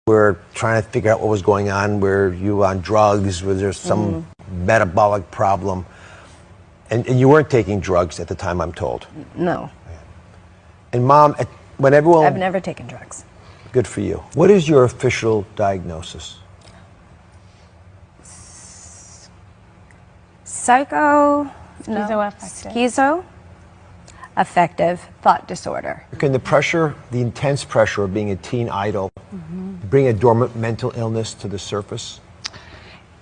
We're trying to figure out what was going on. Were you on drugs? Was there some metabolic problem? And you weren't taking drugs at the time, I'm told. No. And Mom, when everyone... I've never taken drugs. Good for you. What is your official diagnosis? Schizoaffective thought disorder. Can the intense pressure of being a teen idol, bring a dormant mental illness to the surface?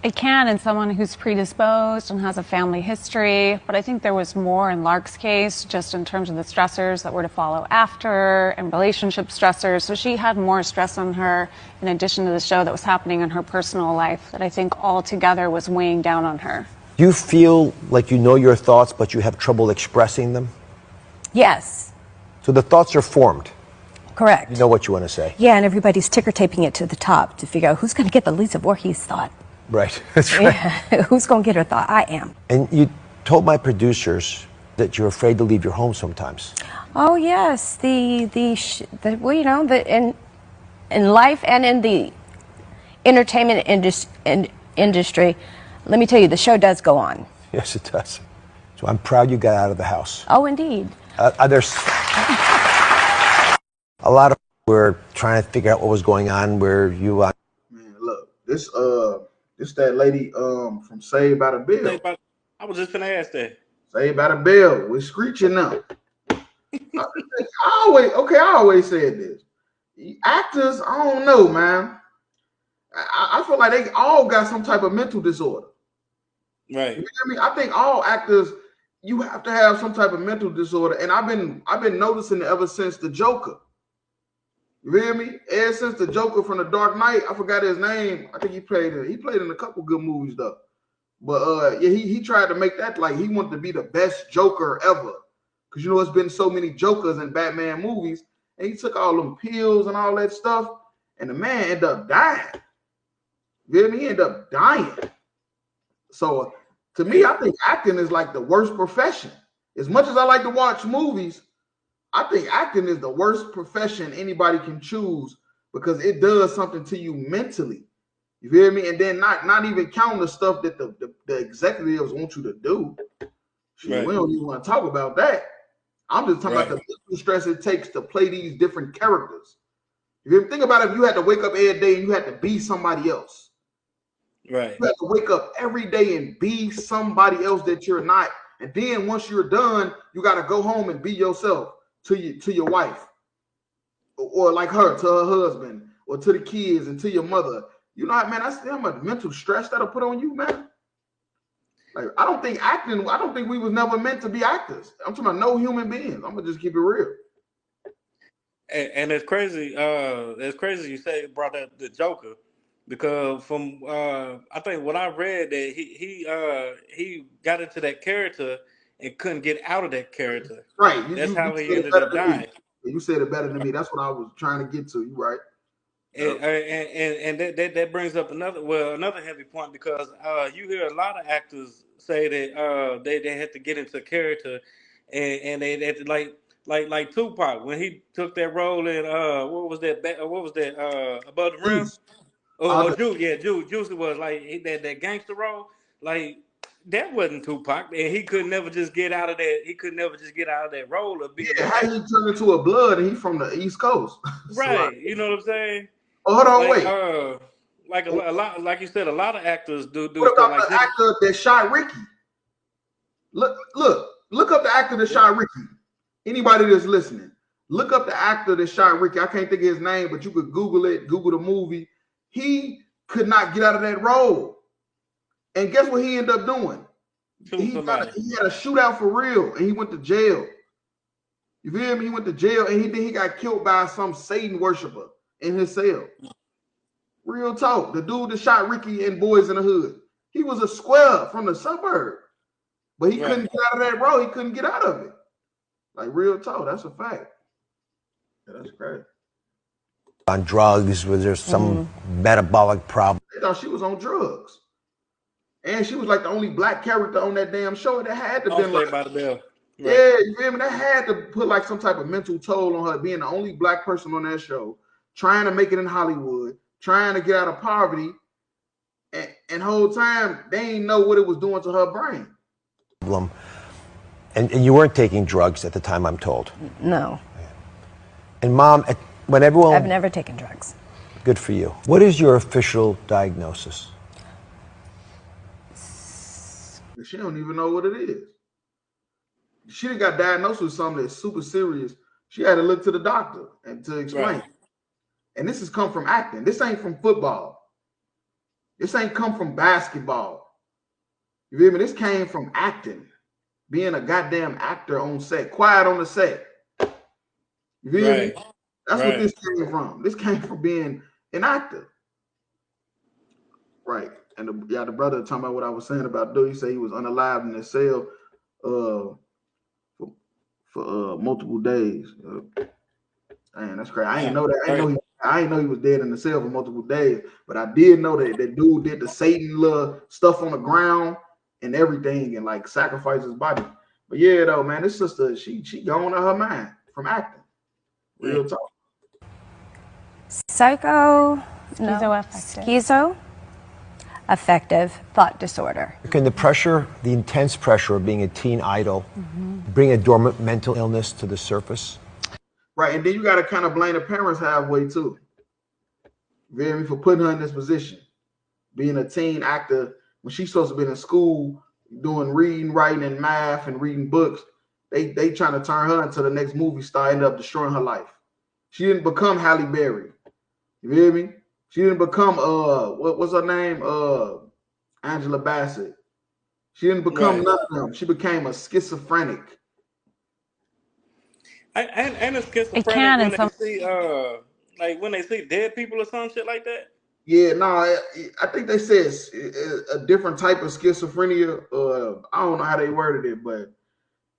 It can in someone who's predisposed and has a family history, but I think there was more in Lark's case, just in terms of the stressors that were to follow after and relationship stressors. So she had more stress on her in addition to the show that was happening in her personal life that I think altogether was weighing down on her. Do you feel like you know your thoughts, but you have trouble expressing them? Yes. So the thoughts are formed. Correct. You know what you want to say. Yeah, and everybody's ticker taping it to the top to figure out who's going to get the Lisa Voorhees thought. Right, that's right. Yeah. Who's going to get her thought? I am. And you told my producers that you're afraid to leave your home sometimes. Oh yes, in life and in the entertainment industry, let me tell you, the show does go on. Yes, it does. So I'm proud you got out of the house. Oh, indeed. There's a lot of we're trying to figure out what was going on. Where you Man, look, this that lady from Saved by the Bell. I was just gonna ask that. Saved by the Bell. We're screeching now. I always said this. Actors, I don't know, man. I feel like they all got some type of mental disorder. Right. You know what I mean? I think all actors, you have to have some type of mental disorder, and I've been noticing it ever since the Joker. You hear me? Ever since the Joker from The Dark Knight, I forgot his name. I think he played in a couple good movies though. But yeah, he tried to make that like he wanted to be the best Joker ever. Cause you know it's been so many Jokers in Batman movies, and he took all them pills and all that stuff, and the man ended up dying. You hear me? He ended up dying. So to me, I think acting is like the worst profession. As much as I like to watch movies, I think acting is the worst profession anybody can choose because it does something to you mentally. You hear me? And then not even counting the stuff that the executives want you to do. Right. We don't even want to talk about that. I'm just talking about the mental stress it takes to play these different characters. If you think about it, if you had to wake up every day and you had to be somebody else. Right. You have to wake up every day and be somebody else that you're not. And then once you're done, you got to go home and be yourself to your wife. Or like her, to her husband, or to the kids and to your mother. You know what, man? That's how much mental stress that'll put on you, man. Like, I don't think we was never meant to be actors. I'm talking about no human beings. I'm gonna just keep it real. And it's crazy. It's crazy you say brought up the Joker, because from I think what I read that he got into that character and couldn't get out of that character. Right. That's how he ended up dying. You said it better than me. That's what I was trying to get to. You right. And that brings up another heavy point, because you hear a lot of actors say that they had to get into character, and they had to like Tupac when he took that role in what was that Above the Rim? Juicy was like that gangster role, like that wasn't Tupac, and he could never just get out of that. He could never just get out of that role of being. Yeah, how he turned into a blood, and he from the East Coast, right? You know what I'm saying? Oh, hold on, wait. Like a lot, like you said, a lot of actors do. What stuff about like the actor that shot Ricky? Look up the actor that shot Ricky. Anybody that's listening, look up the actor that shot Ricky. I can't think of his name, but you could Google it. Google the movie. He could not get out of that role, and guess what he ended up doing? He had a shootout for real, and he went to jail. You feel me? He went to jail, and he got killed by some Satan worshiper in his cell. Real talk. The dude that shot Ricky and Boys in the Hood. He was a square from the suburb, but he couldn't get out of that role. He couldn't get out of it. Like, real talk. That's a fact. Yeah, that's crazy. On drugs, was there some metabolic problem? They thought she was on drugs. And she was like the only black character on that damn show. That had to be like, by the Bell. Right. Yeah, you feel me? That had to put like some type of mental toll on her, being the only black person on that show, trying to make it in Hollywood, trying to get out of poverty, and whole time they ain't know what it was doing to her brain. Problem. And you weren't taking drugs at the time, I'm told. No, And Mom, when I've everyone, never taken drugs. good for you. What is your official diagnosis? She don't even know what it is. She done got diagnosed with something that's super serious. She had to look to the doctor and to explain. Right. And this has come from acting. This ain't from football. This ain't come from basketball. You feel me? This came from acting. Being a goddamn actor on set, quiet on the set. You feel me? Right. That's what Right. this came from. This came from being an actor. Right. And the brother talking about what I was saying about Dude, he said he was unalived in his cell for multiple days. Man, that's crazy. I ain't know that. I ain't know he was dead in the cell for multiple days, but I did know that that dude did the Satan little stuff on the ground and everything, and like sacrificed his body. But yeah, though, man, this sister, she gone out of her mind from acting. Real talk. Schizoaffective thought disorder. Can the intense pressure of being a teen idol, bring a dormant mental illness to the surface? Right, and then you got to kind of blame the parents halfway too. Very for putting her in this position, being a teen actor when she's supposed to be in school doing reading, writing, and math and reading books. They trying to turn her into the next movie star, end up destroying her life. She didn't become Halle Berry. You feel me? She didn't become what's her name? Angela Bassett. She didn't become none of them. She became a schizophrenic. And a It schizophrenic can when in they some. see like when they see dead people or some shit like that. Yeah, no, I think they said it's a different type of schizophrenia. I don't know how they worded it, but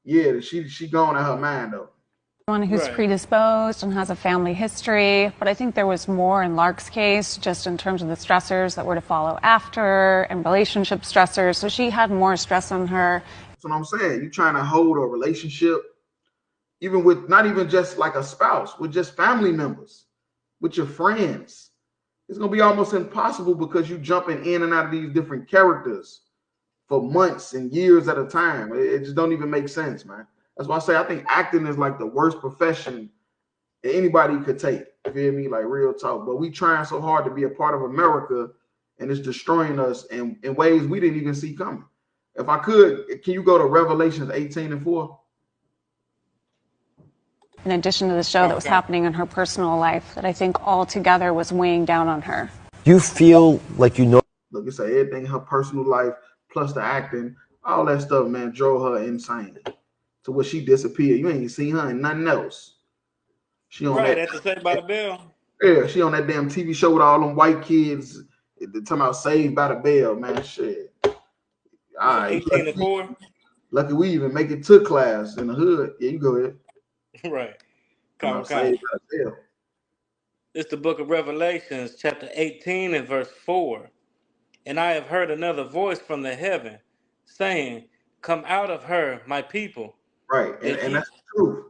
yeah, she gone out of her mind though. Someone who's Right. predisposed and has a family history, but I think there was more in Lark's case, just in terms of the stressors that were to follow after and relationship stressors. So she had more stress on her. That's what I'm saying. You trying to hold a relationship, even with not even just like a spouse, with just family members, with your friends. It's gonna be almost impossible because you jumping in and out of these different characters for months and years at a time. It just don't even make sense, man. That's why I say I think acting is like the worst profession that anybody could take. You feel me? Like real talk. But we trying so hard to be a part of America, and it's destroying us in ways we didn't even see coming. If I could, can you go to Revelations 18:4? In addition to the show that was happening in her personal life, that I think altogether was weighing down on her. Do you feel like you know? Look, it's everything in her personal life, plus the acting, all that stuff, man, drove her insane. To where she disappeared. You ain't seen her in nothing else. She on Right that. at the Saved by the Bell. Yeah, she on that damn TV show with all them white kids. They talking about Saved by the Bell, man. Shit. All right. 18:4. Lucky we even make it to class in the hood. Yeah, you go ahead. Right. Talking about Come. Saved by the Bell. It's the book of Revelations, chapter 18 and verse 4. And I have heard another voice from the heaven saying, "Come out of her, my people, Right. that And ye." that's the truth.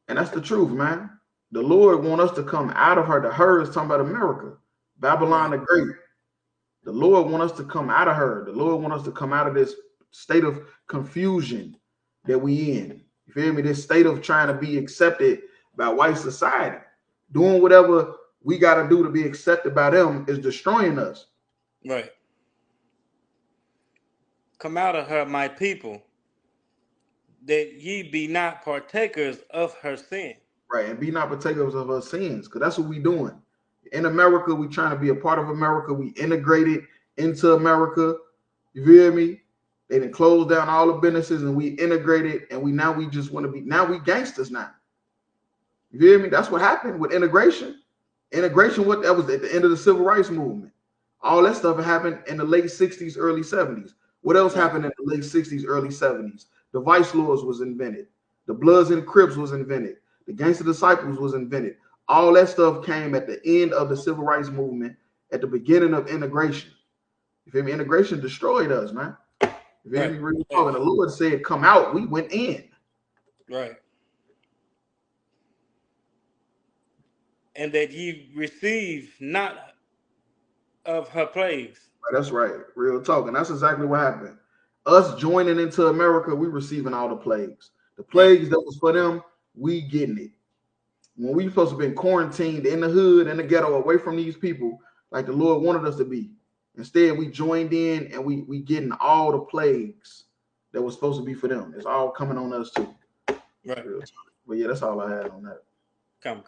And that's the truth, man. The Lord want us to come out of her. The her is talking about America. Babylon the Great. The Lord want us to come out of her. The Lord want us to come out of this state of confusion that we in. You feel me? This state of trying to be accepted by white society. Doing whatever we got to do to be accepted by them is destroying us. Right. Come out of her, my people, that ye be not partakers of her sin. Right. And be not partakers of our sins, because that's what we doing. In America, we trying to be a part of America. We integrated into America. You feel me? They done closed down all the businesses and we integrated, and we just want to be, now we gangsters now. You feel me? That's what happened with integration. Integration, what that was at the end of the civil rights movement. All that stuff happened in the late 60s, early 70s. What else happened in the late 60s, early 70s? The vice lords was invented. The Bloods and Crips was invented. The Gangster Disciples was invented. All that stuff came at the end of the civil rights movement, at the beginning of integration. You feel me? Integration destroyed us, man. You feel me? Really talking. The Lord said, "Come out." We went in. Right. And that ye receive not of her plagues. That's right. Real talk. And that's exactly what happened. Us joining into America, we receiving all the plagues. The Right. plagues that was for them, we getting it. When we supposed to be quarantined in the hood and the ghetto away from these people, like the Lord wanted us to be. Instead, we joined in and we getting all the plagues that was supposed to be for them. It's all coming on us too. Right. Real talk. But yeah, that's all I had on that. Come.